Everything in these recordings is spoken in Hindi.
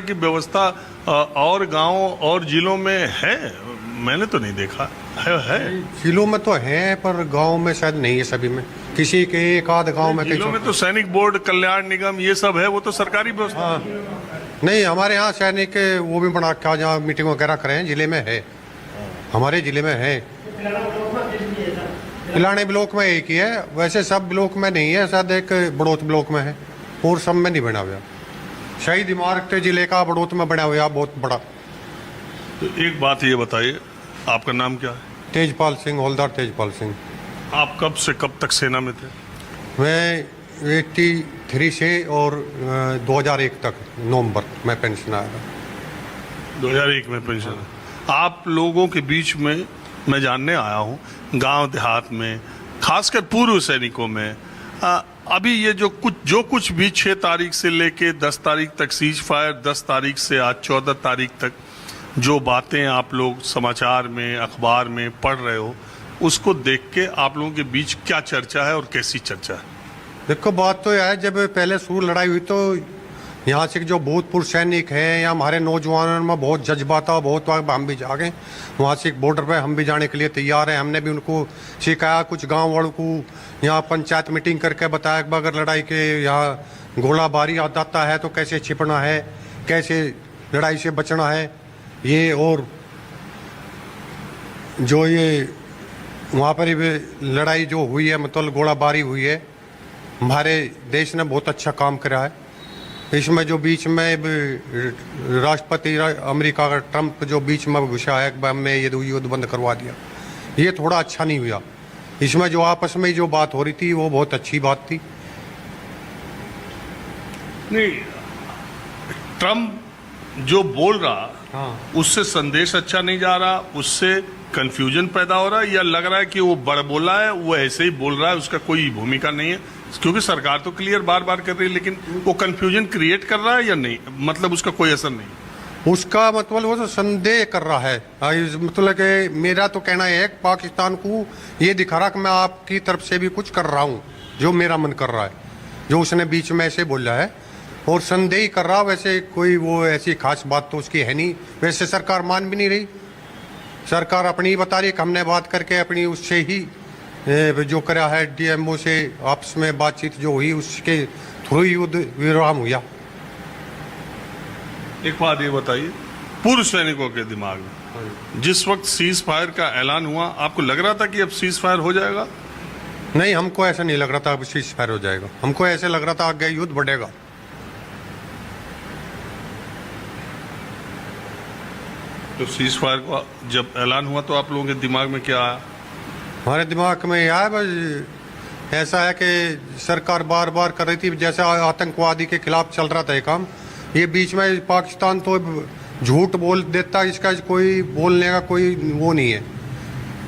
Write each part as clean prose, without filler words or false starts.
की व्यवस्था और गांव और जिलों में है? मैंने तो नहीं देखा है। जिलों में तो है पर गांव में शायद नहीं है, सभी में किसी के एक आध गांव में। जिलों में तो सैनिक बोर्ड, कल्याण निगम, ये सब है, वो तो सरकारी व्यवस्था। हाँ, नहीं हमारे यहाँ सैनिक वो भी बना क्या जहाँ मीटिंग वगैरह करें, जिले में है, हमारे जिले में है। पिलाने ब्लॉक में एक ही है, वैसे सब ब्लॉक में नहीं है, शायद एक बड़ौत ब्लॉक में है और सब में नहीं बना हुआ। शहीद इमारत जिले का बड़ौत में बना हुआ बहुत बड़ा। तो एक बात ये बताइए, आपका नाम क्या है? तेजपाल सिंह, हवलदार तेजपाल सिंह। आप कब से कब तक सेना में थे? मैं 83 से और 2001 तक नवंबर में पेंशन आया था। 2001 में पेंशन। आप लोगों के बीच में मैं जानने आया हूँ, गांव देहात में, खासकर पूर्व सैनिकों में, अभी ये जो कुछ भी 6 तारीख से लेके 10 तारीख तक सीज फायर, 10 तारीख से आज 14 तारीख तक जो बातें आप लोग समाचार में, अखबार में पढ़ रहे हो, उसको देख के आप लोगों के बीच क्या चर्चा है और कैसी चर्चा है? देखो, बात तो यह है, जब पहले शुरू लड़ाई हुई तो यहाँ से जो भूतपूर्व सैनिक हैं या हमारे नौजवानों में बहुत जज्बा था, बहुत हम भी जागे वहाँ से बॉर्डर पे हम भी जाने के लिए तैयार हैं। हमने भी उनको सिखाया, कुछ गांव वालों को यहाँ पंचायत मीटिंग करके बताया कि अगर लड़ाई के यहाँ गोलाबारी आता है तो कैसे छिपना है, कैसे लड़ाई से बचना है। ये और जो ये वहाँ पर लड़ाई जो हुई है, मतलब गोलाबारी हुई है, हमारे देश ने बहुत अच्छा काम करा है। इसमें जो बीच में राष्ट्रपति अमेरिका का ट्रंप जो बीच में घुसा है, हमने ये युद्ध बंद करवा दिया, ये थोड़ा अच्छा नहीं हुआ। इसमें जो आपस में जो बात हो रही थी वो बहुत अच्छी बात थी। नहीं, ट्रंप जो बोल रहा, हाँ, उससे संदेश अच्छा नहीं जा रहा, उससे कंफ्यूजन पैदा हो रहा है, या लग रहा है कि वो बड़ बोला है, वो ऐसे ही बोल रहा है, उसका कोई भूमिका नहीं है? क्योंकि सरकार तो क्लियर बार बार कर रही है, लेकिन वो कंफ्यूजन क्रिएट कर रहा है या नहीं, मतलब उसका कोई असर नहीं? उसका मतलब वो तो संदेह कर रहा है। मतलब कि मेरा तो कहना है कि पाकिस्तान को ये दिखा रहा कि मैं आपकी तरफ से भी कुछ कर रहा हूँ जो मेरा मन कर रहा है, जो उसने बीच में ऐसे बोला है, और संदेह कर रहा। वैसे कोई वो ऐसी खास बात तो उसकी है नहीं। वैसे सरकार मान भी नहीं रही, सरकार अपनी ही बता रही कि हमने बात करके अपनी उससे ही जो करा है, डीएमओ से आपस में बातचीत जो हुई उसके थ्रू युद्ध विराम हुआ। एक बात ये बताइए, पूर्व सैनिकों के दिमाग में जिस वक्त सीज फायर का ऐलान हुआ, आपको लग रहा था कि अब सीज फायर हो जाएगा? नहीं, हमको ऐसा नहीं लग रहा था अब सीज फायर हो जाएगा। हमको ऐसे लग रहा था आगे युद्ध बढ़ेगा। तो सीज फायर का जब ऐलान हुआ तो आप लोगों के दिमाग में क्या आया? हमारे दिमाग में यह है, बस ऐसा है कि सरकार बार बार कर रही थी, जैसे आतंकवादी के खिलाफ चल रहा था ये काम, ये बीच में पाकिस्तान तो झूठ बोल देता, इसका कोई बोलने का कोई वो नहीं है।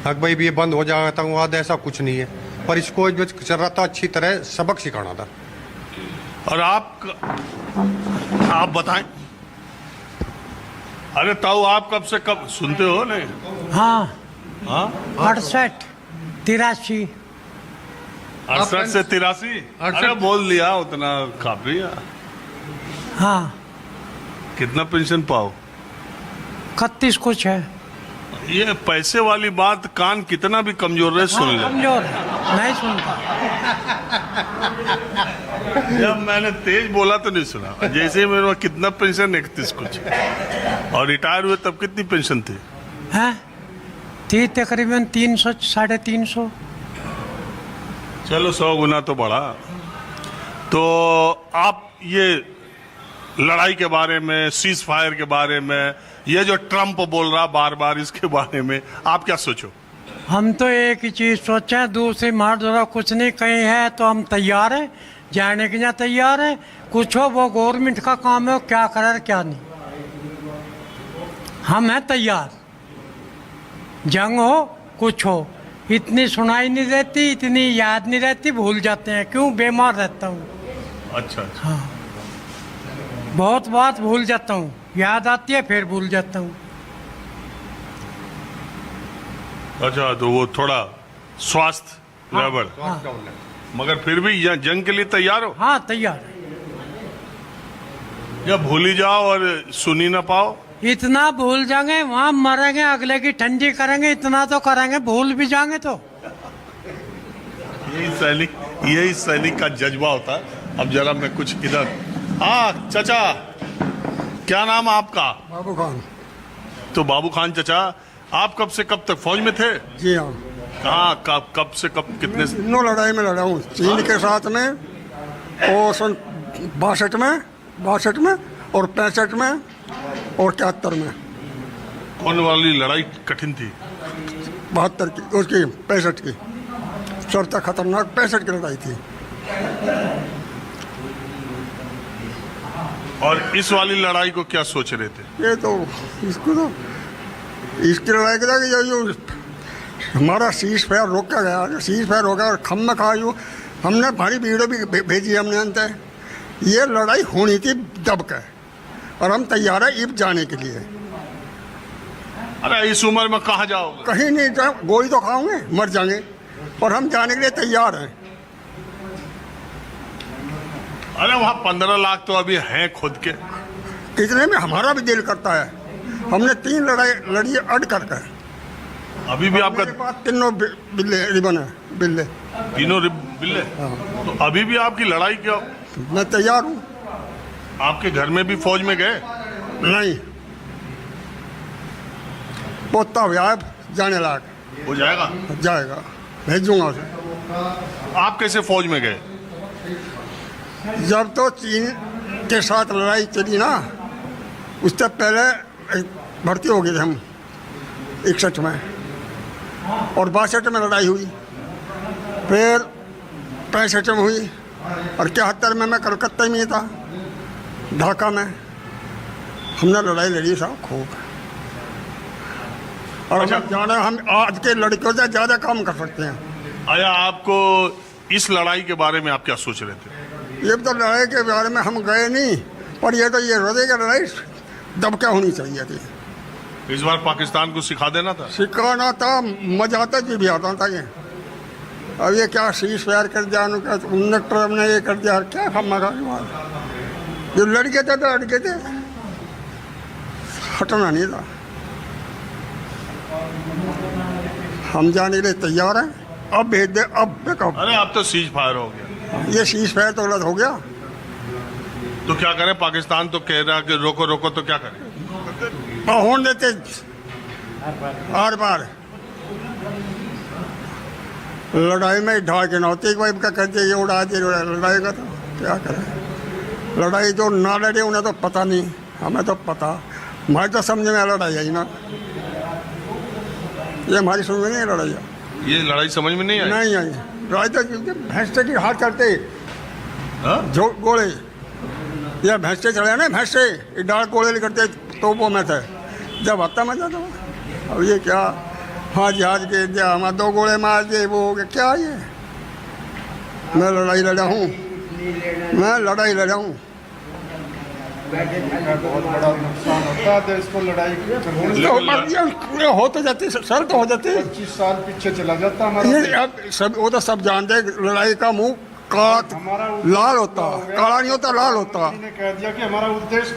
अगर भाई ये बंद हो जाएगा आतंकवाद, ऐसा कुछ नहीं है, पर इसको जो चल रहा था अच्छी तरह सबक सिखाना था। और आप बताएं। अरे ताऊ, आप कब से कब सुनते हो? नहीं, हाँ, हाँ, 68, 83, 68 से 83। अरे बोल दिया, उतना काफी है। हाँ, कितना पेंशन पाओ? 31 कुछ है। ये पैसे वाली बात कान कितना भी कमजोर रहे सुन ले। कमजोर है, नहीं सुनता। जब मैंने तेज बोला तो नहीं सुना। जैसे ही मेरे कितना पेंशन, 31 कुछ, और रिटायर हुए तब कितनी पेंशन थी? हैं? थी तकरीबन 300, 350। चलो 100 गुना तो बढ़ा। तो आप ये लड़ाई के बारे में, सीज फायर के बारे में, ये जो ट्रंप बोल रहा बार बार, इसके बारे में आप क्या सोचो? हम तो एक ही चीज सोचे, दूसरी मार दो कुछ नहीं, कहीं है तो हम तैयार हैं जाने के लिए, तैयार है। कुछ हो वो गवर्नमेंट का काम है, क्या करे क्या नहीं, हम हैं तैयार। जंग हो कुछ हो, इतनी सुनाई नहीं रहती, इतनी याद नहीं रहती, भूल जाते हैं। क्यों? बीमार रहता हूँ। अच्छा, हाँ, बहुत बात भूल जाता हूँ, याद आती है फिर भूल जाता हूँ। अच्छा, तो वो थोड़ा स्वास्थ्य गड़बड़, मगर फिर भी यहाँ जंग के लिए तैयार हो? हाँ, तैयार है। या भूल ही जाओ और सुन ही ना पाओ। इतना भूल जाएंगे, वहां मरेंगे, अगले की ठंडी करेंगे, इतना तो करेंगे, भूल भी जाएंगे तो। यही सैनिक का जज्बा होता है। अब जरा मैं कुछ इधर, हाँ चाचा, क्या नाम है आपका? बाबू खान। तो बाबू खान चाचा, आप कब से कब तक फौज में थे? जी हाँ, कहाँ, कब से कब, कितने? तीनों लड़ाई में लड़ा हूँ, चीन के साथ में, और सन 62 में और 65 में और 71 में। कौन वाली लड़ाई कठिन थी? 72 की, उसकी 65 की सबसे खतरनाक 65 की लड़ाई थी। और इस वाली लड़ाई को क्या सोच रहे थे? ये तो इसकी लड़ाई के लिए जो हमारा सीज फायर रोका गया, सीज फायर हो गया और खम खा यूँ हमने भारी वीडियो भी भेजी हमने अंत। ये लड़ाई होनी थी दब के, और हम तैयार है इब जाने के लिए। अरे इस उम्र में कहाँ जाओगे? कहीं नहीं जाओ, गोली तो खाओगे, मर जाएंगे, और हम जाने के लिए तैयार हैं। अरे वहाँ 15 लाख तो अभी हैं खुद के। कितने में हमारा भी दिल करता है। हमने 3 लड़ाई लड़ी अड़ करके। अभी भी आपका मेरे पास तीनों बिल्ले रिबन है, बिल्ले तीनों बिल्ले। तो अभी भी आपकी लड़ाई क्या? मैं तैयार हूँ। आपके घर में भी फौज में गए? नहीं, पोता हुआ है, जाने लायक हो जाएगा। जाएगा, भेजूंगा उसे। आप कैसे फौज में गए? जब तो चीन के साथ लड़ाई चली ना, उससे पहले भर्ती हो गए थे हम 61 में, और 62 में लड़ाई हुई, फिर 65 में हुई, और 71 में मैं कलकत्ता में ही था, ढाका में। हमने लड़ाई लड़ी साहब खूब, और अच्छा। हम आज के लड़कियों से ज़्यादा काम कर सकते हैं। आया आपको इस लड़ाई के बारे में आप क्या सोच रहे थे? ये तो लड़ाई के बारे में हम गए नहीं, पर ये तो ये हृदय की लड़ाई दब क्या होनी चाहिए थी। इस बार पाकिस्तान को सिखा देना था। सिखाना था, मजा आता जी भी आता था। ये अब ये क्या सीज फायर कर दिया, उन्होंने ट्रम्प ने ये कर दिया, क्या खम्मा खा जो लड़के थे तो लड़के थे, हटना नहीं था। हम जाने के लिए तैयार हैं, अब भेज दे, अब कब। अरे अब तो सीज फायर हो गया। ये सीज फायर तो गलत हो गया। तो क्या करें? पाकिस्तान तो कह रहा कि रोको रोको, तो क्या करें? होने देते हर बार लड़ाई में ढा के नौती कोई का कहते ये उड़ा दे लड़ाई का, तो क्या करें। लड़ाई जो ना लड़े उन्हें तो पता नहीं, हमें तो पता। हमारी तो समझ में लड़ाई आई ना, ये हमारी समझ में नहीं लड़ाई। ये लड़ाई समझ में नहीं आई। नहीं आई लड़ाई तो भैंसे की हाथ करते हाँ? जो गोले, ये भैंसे चढ़े ना, भैंसे डाल गोले करते तोपों में थे, जब आता मजा था। अब ये क्या, हाँ जहाज के दिया हमारे 2 गोले मार दिए, वो हो गया क्या। ये मैं लड़ाई लड़ा हूँ, मैं लड़ाई लड़ा हूँ। बहुत बड़ा नुकसान होता है देश को लड़ाई पूरे हो तो जाते, सर तो हो जाते। 25 साल पीछे चला जाता हमारा। ये अब सब वो तो सब जानते हैं, लड़ाई का मुंह काला लाल होता, काला नहीं होता, लाल होता। ने कह दिया कि हमारा उद्देश्य